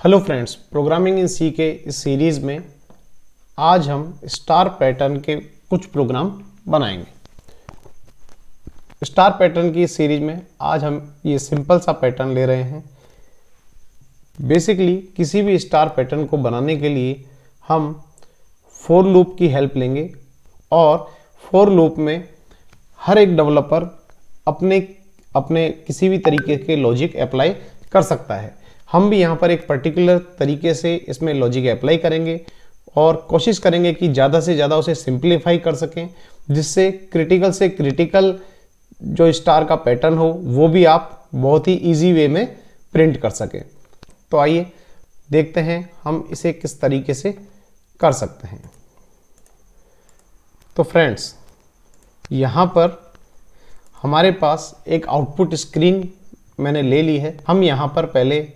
Hello friends, programming in सी के इस series में आज हम स्टार पैटर्न के कुछ प्रोग्राम बनाएंगे। स्टार पैटर्न की इस सीरीज में आज हम ये सिंपल सा पैटर्न ले रहे हैं। बेसिकली किसी भी स्टार पैटर्न को बनाने के लिए हम फॉर लूप की हेल्प लेंगे और फॉर लूप में हर एक डेवलपर अपने अपने किसी भी तरीके के लॉजिक अप्लाई कर सकता है। हम भी यहाँ पर एक पर्टिकुलर तरीके से इसमें लॉजिक अप्लाई करेंगे और कोशिश करेंगे कि ज़्यादा से ज़्यादा उसे सिंप्लीफाई कर सकें, जिससे क्रिटिकल से क्रिटिकल जो स्टार का पैटर्न हो वो भी आप बहुत ही इजी वे में प्रिंट कर सकें। तो आइए देखते हैं हम इसे किस तरीके से कर सकते हैं। तो फ्रेंड्स, यहाँ पर हमारे पास एक आउटपुट स्क्रीन मैंने ले ली है। हम यहाँ पर पहले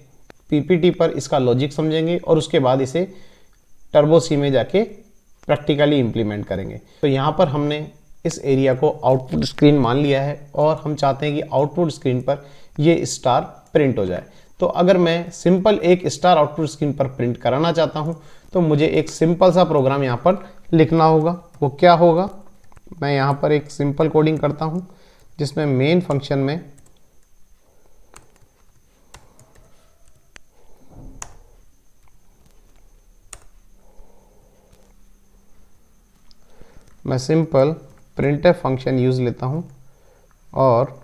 पीपीटी पर इसका लॉजिक समझेंगे और उसके बाद इसे टर्बो सी में जाके प्रैक्टिकली इम्प्लीमेंट करेंगे। तो यहाँ पर हमने इस एरिया को आउटपुट स्क्रीन मान लिया है और हम चाहते हैं कि आउटपुट स्क्रीन पर ये स्टार प्रिंट हो जाए। तो अगर मैं सिंपल एक स्टार आउटपुट स्क्रीन पर प्रिंट कराना चाहता हूँ तो मुझे एक सिंपल सा प्रोग्राम यहाँ पर लिखना होगा। वो क्या होगा, मैं यहाँ पर एक सिंपल कोडिंग करता हूँ जिसमें मेन फंक्शन में मैं सिंपल प्रिंटफ फंक्शन यूज़ लेता हूँ और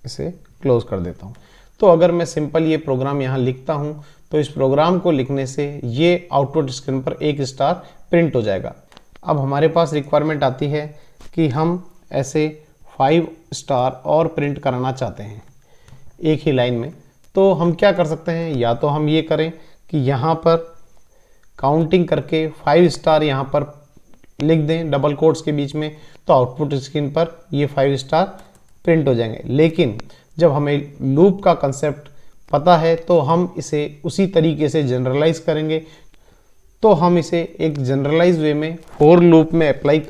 इसे क्लोज कर देता हूँ। तो अगर मैं सिंपल ये प्रोग्राम यहाँ लिखता हूँ तो इस प्रोग्राम को लिखने से ये आउटपुट स्क्रीन पर एक स्टार प्रिंट हो जाएगा। अब हमारे पास रिक्वायरमेंट आती है कि हम ऐसे 5 स्टार और प्रिंट कराना चाहते हैं एक ही लाइन में। तो हम क्या कर सकते हैं, या तो हम ये करें कि यहाँ पर काउंटिंग करके 5 स्टार यहाँ पर लिख दें डबल कोट्स के बीच में, तो आउटपुट स्क्रीन पर ये 5 स्टार प्रिंट हो जाएंगे। लेकिन जब हमें लूप का कंसेप्ट पता है तो हम इसे उसी तरीके से जनरलाइज करेंगे। तो हम इसे एक जनरलाइज वे में फॉर लूप में अप्लाई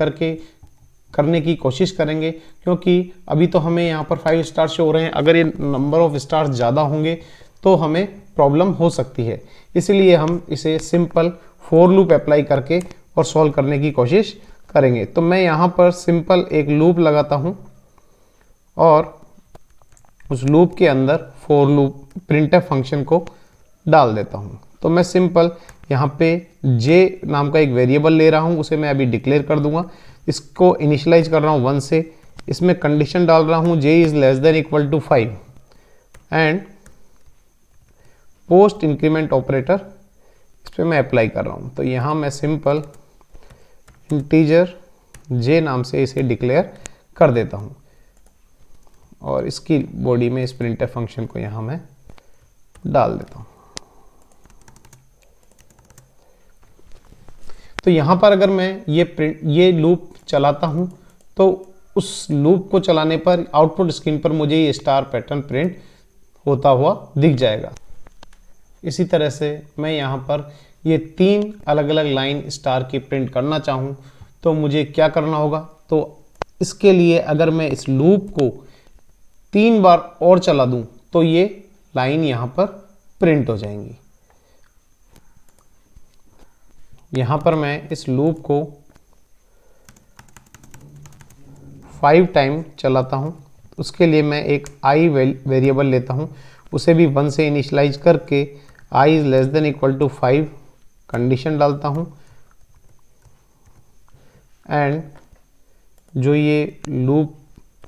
करने की कोशिश करेंगे, क्योंकि अभी तो हमें यहाँ पर 5 स्टार शो हो रहे हैं। अगर ये नंबर ऑफ स्टार्स ज़्यादा होंगे तो हमें प्रॉब्लम हो सकती है। इसलिए हम इसे सिंपल फॉर लूप अप्लाई करके और सॉल्व करने की कोशिश करेंगे। तो मैं यहाँ पर सिंपल एक लूप लगाता हूँ और उस लूप के अंदर फॉर लूप प्रिंटफ फंक्शन को डाल देता हूँ। तो मैं सिंपल यहाँ पे j नाम का एक वेरिएबल ले रहा हूँ, उसे मैं अभी डिक्लेयर कर दूंगा। इसको इनिशियलाइज कर रहा हूँ 1 से। इसमें कंडीशन डाल रहा हूँ j is less than equal to 5 and post increment operator इस पर मैं अप्लाई कर रहा हूँ। तो यहाँ मैं सिंपल इंटीजर j नाम से इसे डिक्लेयर कर देता हूँ और इसकी बॉडी में इस प्रिंटफ फंक्शन को यहाँ मैं डाल देता हूँ। तो यहाँ पर अगर मैं ये लूप चलाता हूँ तो उस लूप को चलाने पर आउटपुट स्क्रीन पर मुझे ये स्टार पैटर्न प्रिंट होता हुआ दिख जाएगा। इसी तरह से मैं यहाँ पर ये 3 अलग अलग लाइन स्टार की प्रिंट करना चाहूँ तो मुझे क्या करना होगा। तो इसके लिए अगर मैं इस लूप को 3 बार और चला दूँ तो ये लाइन यहाँ पर प्रिंट हो जाएंगी। यहाँ पर मैं इस लूप को 5 टाइम चलाता हूँ। उसके लिए मैं एक i वेरिएबल लेता हूँ, उसे भी 1 से इनिशियलाइज करके i is less than equal to 5 condition डालता हूँ एंड जो ये लूप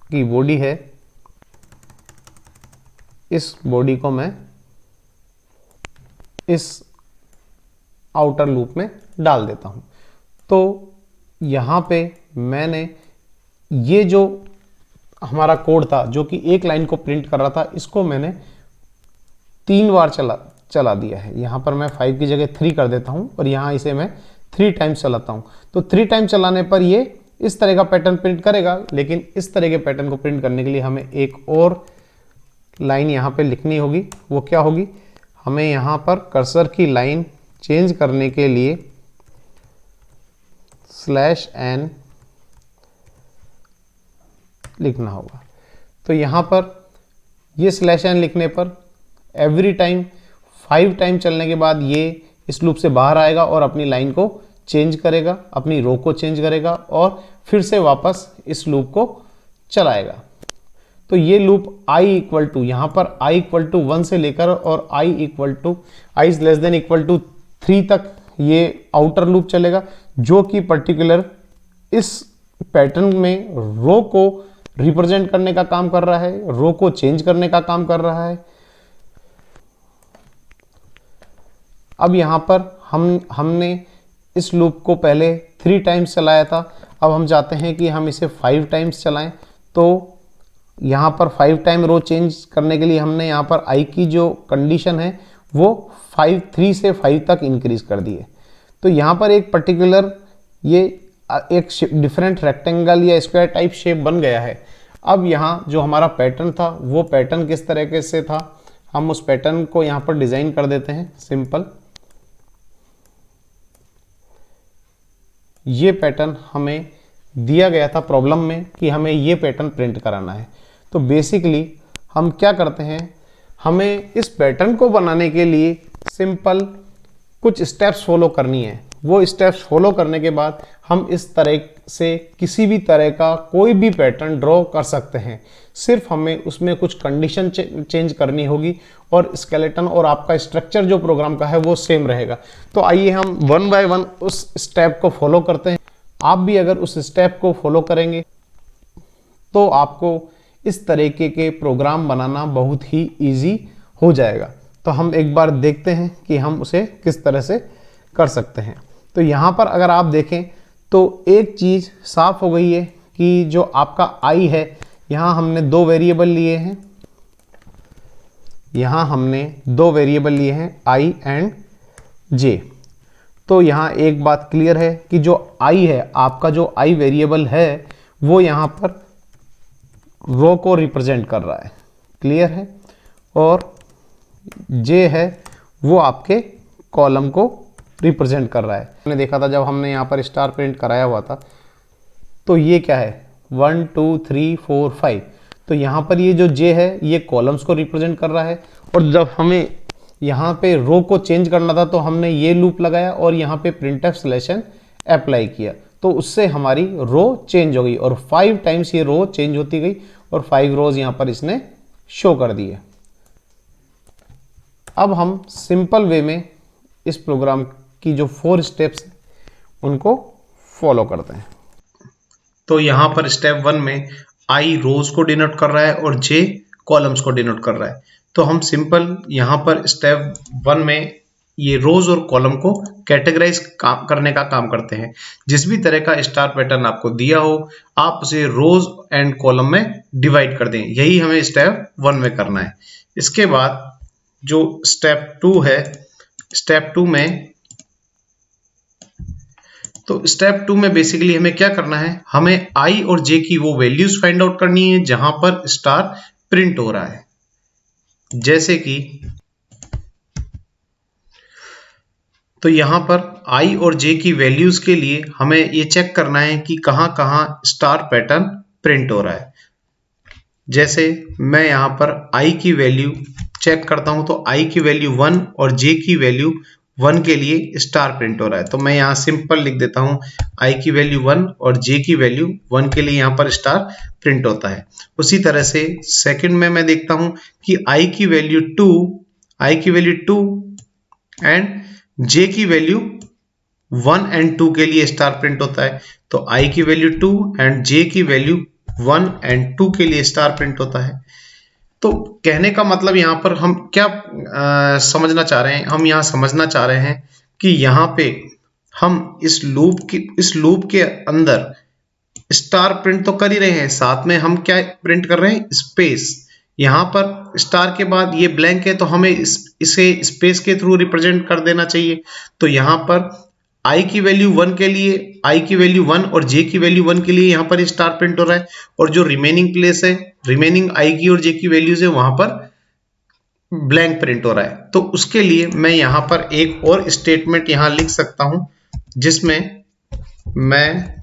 की बॉडी है इस बॉडी को मैं इस आउटर लूप में डाल देता हूँ। तो यहाँ पे मैंने ये जो हमारा कोड था जो कि एक लाइन को प्रिंट कर रहा था, इसको मैंने 3 बार चला दिया है। यहाँ पर मैं 5 की जगह 3 कर देता हूँ और यहाँ इसे मैं 3 टाइम्स चलाता हूँ। तो 3 टाइम चलाने पर ये इस तरह का पैटर्न प्रिंट करेगा। लेकिन इस तरह के पैटर्न को प्रिंट करने के लिए हमें एक और लाइन यहाँ पे लिखनी होगी। वो क्या होगी, हमें यहाँ पर कर्सर की लाइन चेंज करने के लिए /n लिखना होगा। तो यहाँ पर ये /n लिखने पर एवरी टाइम 5 टाइम चलने के बाद ये इस लूप से बाहर आएगा और अपनी लाइन को चेंज करेगा, अपनी रो को चेंज करेगा और फिर से वापस इस लूप को चलाएगा। तो ये लूप i इक्वल टू, यहाँ पर i इक्वल टू 1 से लेकर और i is less than equal to 3 तक ये आउटर लूप चलेगा, जो कि पर्टिकुलर इस पैटर्न में रो को रिप्रेजेंट करने का काम कर रहा है, रो को चेंज करने का काम कर रहा है। अब यहाँ पर हमने इस लूप को पहले 3 टाइम्स चलाया था, अब हम चाहते हैं कि हम इसे 5 टाइम्स चलाएं। तो यहाँ पर 5 टाइम रो चेंज करने के लिए हमने यहाँ पर i की जो कंडीशन है वो 3 से 5 तक इंक्रीज कर दी है। तो यहाँ पर एक पर्टिकुलर ये एक डिफरेंट रेक्टेंगल या स्क्वायर टाइप शेप बन गया है। अब यहाँ जो हमारा पैटर्न था वो पैटर्न किस तरीके से था, हम उस पैटर्न को यहाँ पर डिजाइन कर देते हैं। सिंपल ये पैटर्न हमें दिया गया था प्रॉब्लम में कि हमें ये पैटर्न प्रिंट कराना है। तो बेसिकली हम क्या करते हैं, हमें इस पैटर्न को बनाने के लिए सिंपल कुछ स्टेप्स फॉलो करनी है। वो स्टेप्स फॉलो करने के बाद हम इस तरह से किसी भी तरह का कोई भी पैटर्न ड्रॉ कर सकते हैं। सिर्फ हमें उसमें कुछ कंडीशन चेंज करनी होगी और स्केलेटन और आपका स्ट्रक्चर जो प्रोग्राम का है वो सेम रहेगा। तो आइए हम 1 बाय 1 उस स्टेप को फॉलो करते हैं। आप भी अगर उस स्टेप को फॉलो करेंगे तो आपको इस तरीके के प्रोग्राम बनाना बहुत ही ईजी हो जाएगा। तो हम एक बार देखते हैं कि हम उसे किस तरह से कर सकते हैं। तो यहाँ पर अगर आप देखें तो एक चीज़ साफ हो गई है कि जो आपका i है, यहाँ हमने 2 वेरिएबल लिए हैं, यहाँ हमने 2 वेरिएबल लिए हैं i एंड j। तो यहाँ एक बात क्लियर है कि जो i है, आपका जो i वेरिएबल है वो यहाँ पर रो को रिप्रेजेंट कर रहा है, क्लियर है, और j है वो आपके कॉलम को रिप्रेजेंट कर रहा है। हमने देखा था जब हमने यहाँ पर स्टार प्रिंट कराया हुआ था तो ये क्या है 1 2 3 4 5। तो यहाँ पर ये जो j है ये कॉलम्स को रिप्रेजेंट कर रहा है। और जब हमें यहाँ पे रो को चेंज करना था तो हमने ये लूप लगाया और यहाँ पे printf सिलेक्शन अप्लाई किया, तो उससे हमारी रो चेंज हो गई और 5 टाइम्स ये रो चेंज होती गई और 5 रोज यहाँ पर इसने शो कर दिए। अब हम सिंपल वे में इस प्रोग्राम की जो 4 स्टेप्स उनको फॉलो करते हैं। तो यहाँ पर स्टेप 1 में i रोज को डिनोट कर रहा है और j कॉलम्स को डिनोट कर रहा है। तो हम सिंपल यहाँ पर स्टेप 1 में ये रोज और कॉलम को कैटेगराइज करने का काम करते हैं। जिस भी तरह का स्टार पैटर्न आपको दिया हो आप उसे रोज एंड कॉलम में डिवाइड कर दें, यही हमें स्टेप 1 में करना है। इसके बाद जो स्टेप 2 है, स्टेप 2 में तो स्टेप 2 में बेसिकली हमें क्या करना है, हमें i और j की वो वैल्यूज फाइंड आउट करनी है जहां पर स्टार प्रिंट हो रहा है। जैसे कि तो यहां पर i और j की वैल्यूज के लिए हमें ये चेक करना है कि कहां कहां स्टार पैटर्न प्रिंट हो रहा है। जैसे मैं यहां पर i की वैल्यू चेक करता हूं तो i की वैल्यू 1 और j की वैल्यू 1 के लिए स्टार प्रिंट हो रहा है। तो मैं यहाँ सिंपल लिख देता हूँ i की वैल्यू 1 और j की वैल्यू 1 के लिए यहाँ पर स्टार प्रिंट होता है। उसी तरह से सेकंड में मैं देखता हूँ कि i की वैल्यू 2 एंड j की वैल्यू 1 एंड 2 के लिए स्टार प्रिंट होता है। तो i की वैल्यू 2 एंड j की वैल्यू 1 एंड 2 के लिए स्टार प्रिंट होता है। तो कहने का मतलब यहाँ पर हम क्या समझना चाह रहे हैं, हम यहाँ समझना चाह रहे हैं कि यहाँ पे हम इस लूप के अंदर स्टार प्रिंट तो कर ही रहे हैं, साथ में हम क्या प्रिंट कर रहे हैं, स्पेस। यहाँ पर स्टार के बाद ये ब्लैंक है तो हमें इसे स्पेस के थ्रू रिप्रेजेंट कर देना चाहिए। तो यहाँ पर i की वैल्यू 1 के लिए i की वैल्यू 1 और j की वैल्यू 1 के लिए यहाँ पर स्टार प्रिंट हो रहा है, और जो रिमेनिंग प्लेस है, रिमेनिंग i की और j की वैल्यूज है वहां पर ब्लैंक प्रिंट हो रहा है। तो उसके लिए मैं यहाँ पर एक और स्टेटमेंट यहाँ लिख सकता हूं जिसमें मैं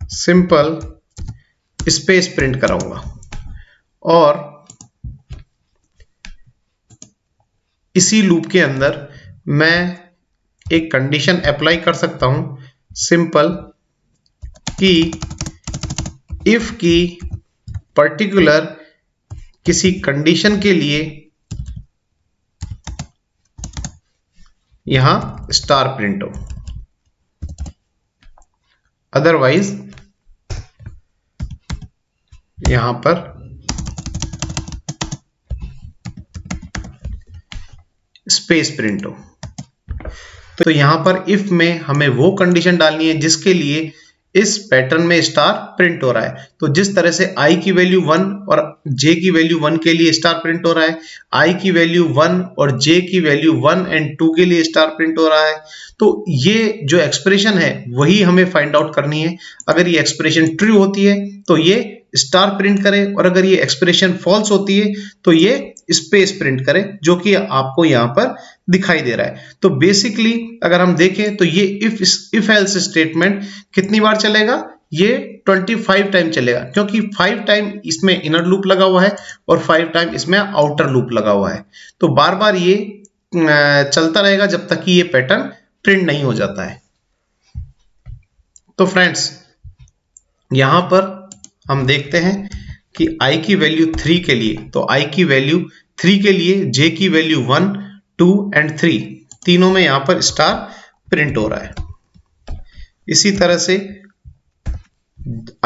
सिंपल स्पेस प्रिंट कराऊंगा और इसी लूप के अंदर मैं एक कंडीशन अप्लाई कर सकता हूं सिंपल कि इफ की पर्टिकुलर किसी कंडीशन के लिए यहां स्टार प्रिंट हो, अदरवाइज यहां पर स्पेस प्रिंट हो। तो यहां पर इफ में हमें वो कंडीशन डालनी है जिसके लिए इस पैटर्न में स्टार प्रिंट हो रहा है। तो जिस तरह से i की वैल्यू 1 और j की वैल्यू 1 के लिए स्टार प्रिंट हो रहा है, i की वैल्यू 1 और j की वैल्यू 1 एंड 2 के लिए स्टार प्रिंट हो रहा है। तो ये जो एक्सप्रेशन है वही हमें फाइंड आउट करनी है। अगर ये एक्सप्रेशन ट्रू होती है तो ये स्टार प्रिंट करे, और अगर ये एक्सप्रेशन फॉल्स होती है तो ये स्पेस प्रिंट करे, जो कि आपको यहाँ पर दिखाई दे रहा है। तो बेसिकली अगर हम देखें तो ये इफ एल्स स्टेटमेंट कितनी बार चलेगा, ये 25 टाइम चलेगा, क्योंकि 5 टाइम इसमें इनर लूप लगा हुआ है और 5 टाइम इसमें आउटर लूप लगा हुआ है। तो बार बार ये चलता रहेगा जब तक कि ये पैटर्न प्रिंट नहीं हो जाता है। तो फ्रेंड्स यहां पर हम देखते हैं कि i की वैल्यू 3 के लिए, तो i की वैल्यू 3 के लिए j की वैल्यू 1, 2 एंड 3 तीनों में यहां पर स्टार प्रिंट हो रहा है। इसी तरह से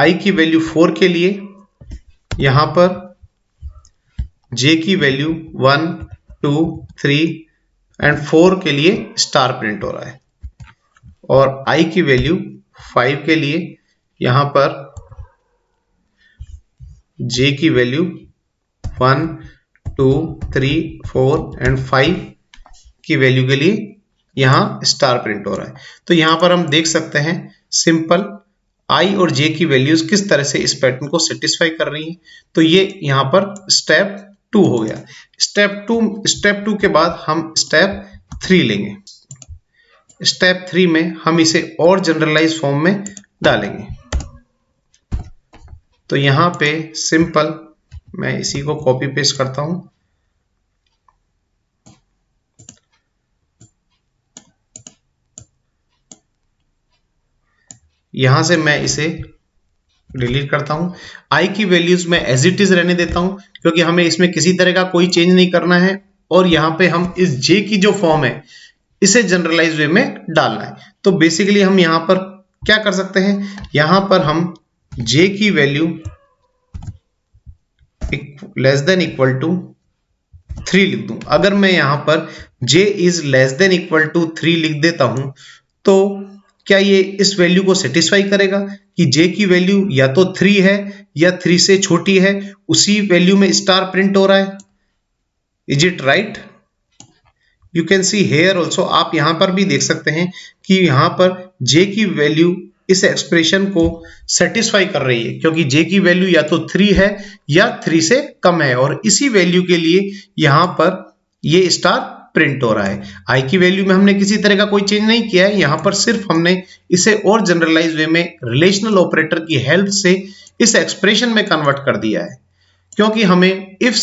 i की वैल्यू 4 के लिए यहां पर j की वैल्यू 1, 2, 3 एंड 4 के लिए स्टार प्रिंट हो रहा है, और i की वैल्यू 5 के लिए यहां पर j की वैल्यू 1, 2, 3, 4 एंड 5 की वैल्यू के लिए यहां स्टार प्रिंट हो रहा है। तो यहां पर हम देख सकते हैं सिंपल i और j की वैल्यूज किस तरह से इस पैटर्न को सेटिस्फाई कर रही हैं। तो ये यहां पर स्टेप 2 हो गया। स्टेप 2 के बाद हम स्टेप 3 लेंगे। स्टेप 3 में हम इसे और जनरलाइज फॉर्म में डालेंगे। तो यहां पे सिंपल मैं इसी को कॉपी पेस्ट करता हूं। यहां से मैं इसे डिलीट करता हूं। i की वैल्यूज में एज इट इज रहने देता हूं, क्योंकि हमें इसमें किसी तरह का कोई चेंज नहीं करना है, और यहां पे हम इस j की जो फॉर्म है इसे जनरलाइज वे में डालना है। तो बेसिकली हम यहां पर क्या कर सकते हैं, यहां पर हम j की value less than equal to 3 लिख दूं। अगर मैं यहां पर j is less than equal to 3 लिख देता हूं तो क्या ये इस वैल्यू को सेटिस्फाई करेगा कि j की वैल्यू या तो 3 है या 3 से छोटी है, उसी वैल्यू में स्टार प्रिंट हो रहा है। Is it right? You can see here also, आप यहां पर भी देख सकते हैं कि यहां पर j की वैल्यू इस एक्सप्रेशन को सेटिस्फाई कर रही है, क्योंकि j की वैल्यू या तो 3 है या 3 से कम है, और इसी वैल्यू के लिए यहां पर ये स्टार प्रिंट हो रहा है। i की वैल्यू में हमने किसी तरह का कोई चेंज नहीं किया है, यहां पर सिर्फ हमने इसे और जनरलाइज वे में रिलेशनल ऑपरेटर की हेल्प से इस एक्सप्रेशन में कन्वर्ट कर दिया है। क्योंकि हमें इफ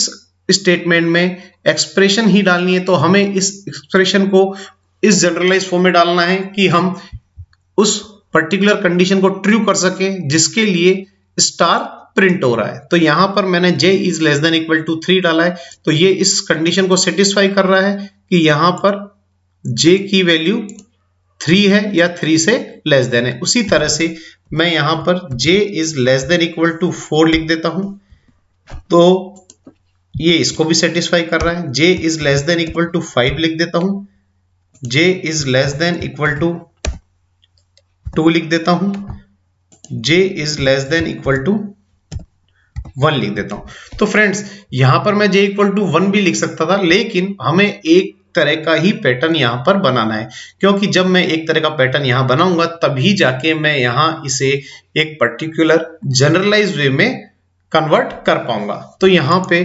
स्टेटमेंट में एक्सप्रेशन ही डालनी है, तो हमें इस एक्सप्रेशन को इस जनरलाइज फॉर्म में डालना है कि हम उस पर्टिकुलर कंडीशन को ट्रू कर सके जिसके लिए स्टार प्रिंट हो रहा है। तो यहां पर मैंने j is less than equal to 3 डाला है, तो ये इस कंडीशन को सेटिस्फाई कर रहा है कि यहां पर j की वैल्यू 3 है या 3 से लेस देन है। उसी तरह से मैं यहां पर j is less than equal to 4 लिख देता हूं, तो ये इसको भी सेटिस्फाई कर रहा है। j is less than equal to 5 लिख देता हूं, j is less than equal to 2 लिख देता हूं, j is less than equal to 1 लिख देता हूं। तो फ्रेंड्स यहां पर मैं j इक्वल टू 1 भी लिख सकता था, लेकिन हमें एक तरह का ही पैटर्न यहां पर बनाना है, क्योंकि जब मैं एक तरह का पैटर्न यहां बनाऊंगा तभी जाके मैं यहां इसे एक पर्टिकुलर जनरलाइज वे में कन्वर्ट कर पाऊंगा। तो यहां पे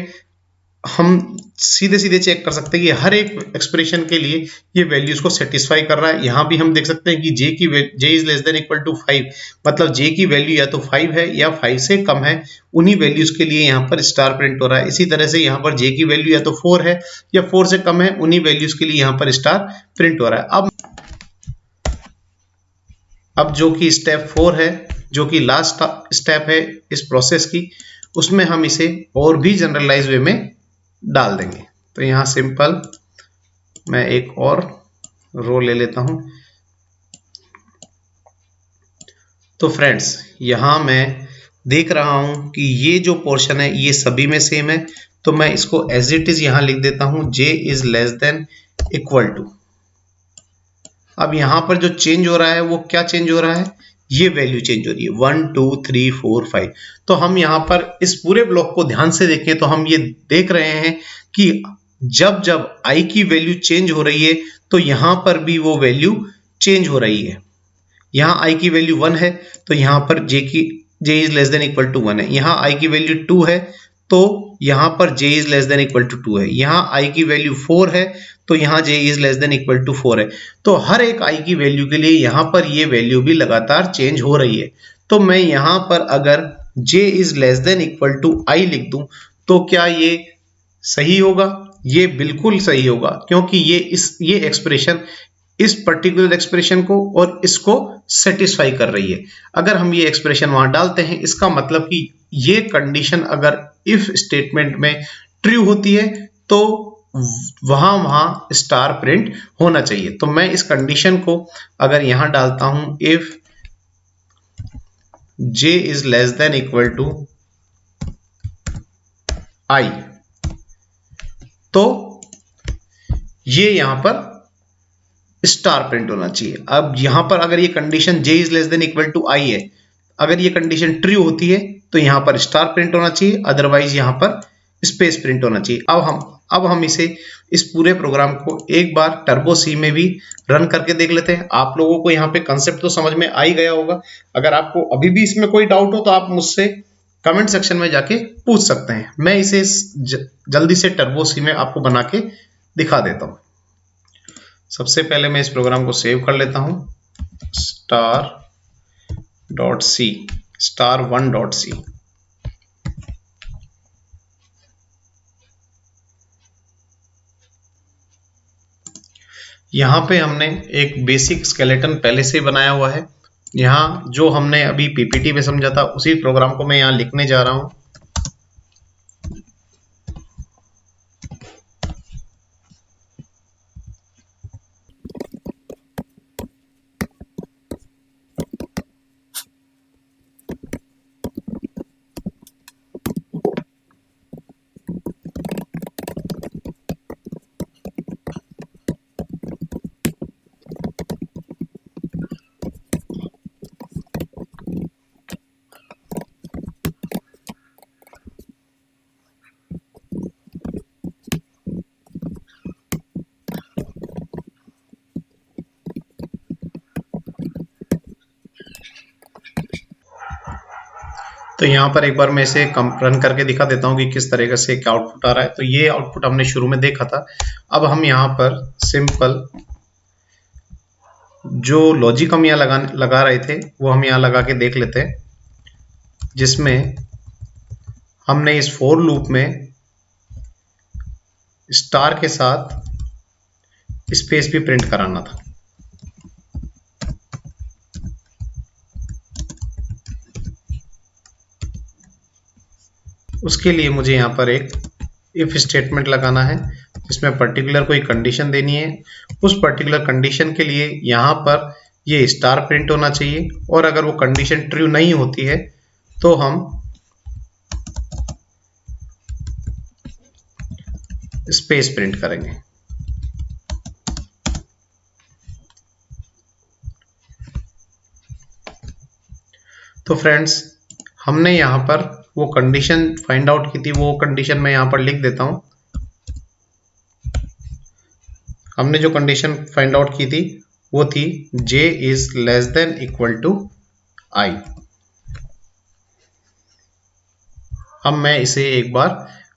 हम सीधे सीधे चेक कर सकते हैं कि हर एक एक्सप्रेशन के लिए ये वैल्यूज को सेटिस्फाई कर रहा है। यहाँ भी हम देख सकते हैं कि j is less than equal to 5, मतलब j की वैल्यू या तो 5 है या 5 से कम है, उन्हीं वैल्यूज के लिए यहाँ पर स्टार प्रिंट हो रहा है। इसी तरह से यहाँ पर j की वैल्यू या तो 4 है या 4 से कम है, उन्हीं वैल्यूज के लिए यहाँ पर स्टार प्रिंट हो रहा है। अब जो कि स्टेप 4 है, जो कि लास्ट स्टेप है इस प्रोसेस की, उसमें हम इसे और भी जनरलाइज वे में डाल देंगे। तो यहाँ सिंपल मैं एक और रो ले लेता हूं। तो फ्रेंड्स यहाँ मैं देख रहा हूं कि ये जो पोर्शन है ये सभी में सेम है, तो मैं इसको एज इट इज यहाँ लिख देता हूं, j is less than equal to. अब यहाँ पर जो चेंज हो रहा है वो क्या चेंज हो रहा है, ये वैल्यू चेंज हो रही है 1 2 3 4 5। तो हम यहाँ पर इस पूरे ब्लॉक को ध्यान से देखें तो हम ये देख रहे हैं कि जब जब i की वैल्यू चेंज हो रही है तो यहाँ पर भी वो वैल्यू चेंज हो रही है। यहाँ i की वैल्यू 1 है तो यहाँ पर j is less than equal to 1 है। यहाँ i की वैल्यू 2 है तो यहाँ पर j is less than equal to 2 है। यहाँ i की वैल्यू 4 है तो यहाँ j is less than equal to 4 है। तो हर एक i की वैल्यू के लिए यहाँ पर ये वैल्यू भी लगातार चेंज हो रही है। तो मैं यहाँ पर अगर j is less than equal to i लिख दूं तो क्या ये सही होगा? ये बिल्कुल सही होगा, क्योंकि ये एक्सप्रेशन इस पर्टिकुलर एक्सप्रेशन को और इसको सेटिस्फाई कर रही है। अगर हम ये एक्सप्रेशन वहां डालते हैं, इसका मतलब कि ये कंडीशन अगर इफ स्टेटमेंट में ट्रू होती है तो वहां स्टार प्रिंट होना चाहिए। तो मैं इस कंडीशन को अगर यहां डालता हूं, if j is less than equal to i, तो ये यहां पर स्टार प्रिंट होना चाहिए। अब यहां पर अगर ये condition j is less than equal to i है, अगर ये कंडीशन ट्रू होती है तो यहां पर स्टार प्रिंट होना चाहिए, अदरवाइज यहां पर स्पेस प्रिंट होना चाहिए। अब हम इसे इस पूरे प्रोग्राम को एक बार टर्बो सी में भी रन करके देख लेते हैं। आप लोगों को यहाँ पे कंसेप्ट तो समझ में आ ही गया होगा। अगर आपको अभी भी इसमें कोई डाउट हो तो आप मुझसे कमेंट सेक्शन में जाके पूछ सकते हैं। मैं इसे जल्दी से टर्बो सी में आपको बना के दिखा देता हूँ। सबसे पहले मैं इस प्रोग्राम को सेव कर लेता हूँ, star.c star1.c। यहाँ पे हमने एक बेसिक स्केलेटन पहले से बनाया हुआ है। यहाँ जो हमने अभी पीपीटी में समझा था उसी प्रोग्राम को मैं यहाँ लिखने जा रहा हूँ। तो यहाँ पर एक बार मैं इसे रन करके दिखा देता हूँ कि किस तरीके से क्या आउटपुट आ रहा है। तो ये आउटपुट हमने शुरू में देखा था। अब हम यहाँ पर सिंपल जो लॉजिक हम यहाँ लगा रहे थे वो हम यहाँ लगा के देख लेते हैं, जिसमें हमने इस फोर लूप में स्टार के साथ स्पेस भी प्रिंट कराना था। उसके लिए मुझे यहाँ पर एक इफ स्टेटमेंट लगाना है, जिसमें पर्टिकुलर कोई कंडीशन देनी है। उस पर्टिकुलर कंडीशन के लिए यहाँ पर ये स्टार प्रिंट होना चाहिए, और अगर वो कंडीशन ट्रू नहीं होती है तो हम स्पेस प्रिंट करेंगे। तो फ्रेंड्स, हमने यहाँ पर वो कंडीशन फाइंड आउट की थी, वो कंडीशन मैं यहाँ पर लिख देता हूँ। हमने जो कंडीशन फाइंड आउट की थी वो थी j is less than equal to i। अब मैं इसे एक बार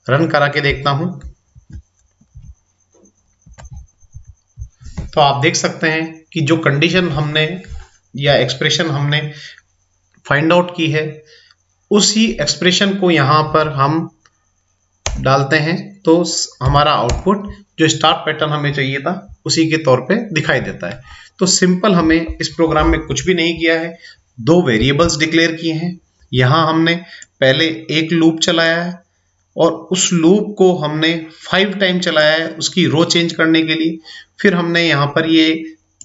रन करा के देखता हूं तो आप देख सकते हैं कि जो कंडीशन हमने या एक्सप्रेशन हमने फाइंड आउट की है उसी एक्सप्रेशन को यहां पर हम डालते हैं तो हमारा आउटपुट जो स्टार पैटर्न हमें चाहिए था उसी के तौर पे दिखाई देता है। तो सिंपल हमें इस प्रोग्राम में कुछ भी नहीं किया है, दो वेरिएबल्स डिक्लेयर किए हैं। यहां हमने पहले एक लूप चलाया है और उस लूप को हमने 5 टाइम चलाया है उसकी रो चेंज करने के लिए। फिर हमने यहाँ पर ये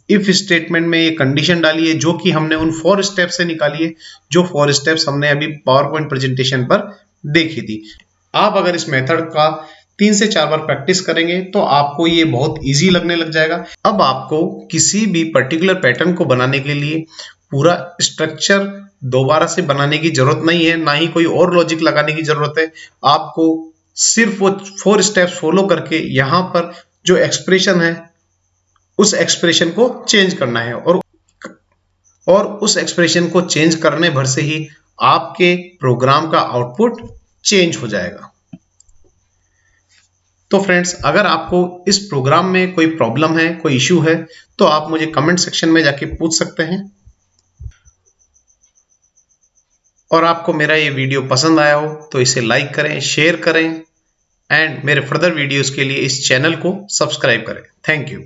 इफ स्टेटमेंट में ये कंडीशन डाली है जो कि हमने उन 4 स्टेप से निकाली है, जो 4 स्टेप्स हमने अभी पावर पॉइंट प्रेजेंटेशन पर देखी थी। आप अगर इस मेथड का 3 से 4 बार प्रैक्टिस करेंगे तो आपको ये बहुत इजी लगने लग जाएगा। अब आपको किसी भी पर्टिकुलर पैटर्न को बनाने के लिए पूरा स्ट्रक्चर दोबारा से बनाने की जरूरत नहीं है, ना ही कोई और लॉजिक लगाने की जरूरत है। आपको सिर्फ वो 4 स्टेप्स फॉलो करके यहाँ पर जो एक्सप्रेशन है उस एक्सप्रेशन को चेंज करना है और उस एक्सप्रेशन को चेंज करने भर से ही आपके प्रोग्राम का आउटपुट चेंज हो जाएगा। तो फ्रेंड्स, अगर आपको इस प्रोग्राम में कोई प्रॉब्लम है, कोई इश्यू है, तो आप मुझे कमेंट सेक्शन में जाके पूछ सकते हैं। और आपको मेरा ये वीडियो पसंद आया हो तो इसे लाइक करें, शेयर करें एंड मेरे फर्दर वीडियोस के लिए इस चैनल को सब्सक्राइब करें। Thank you.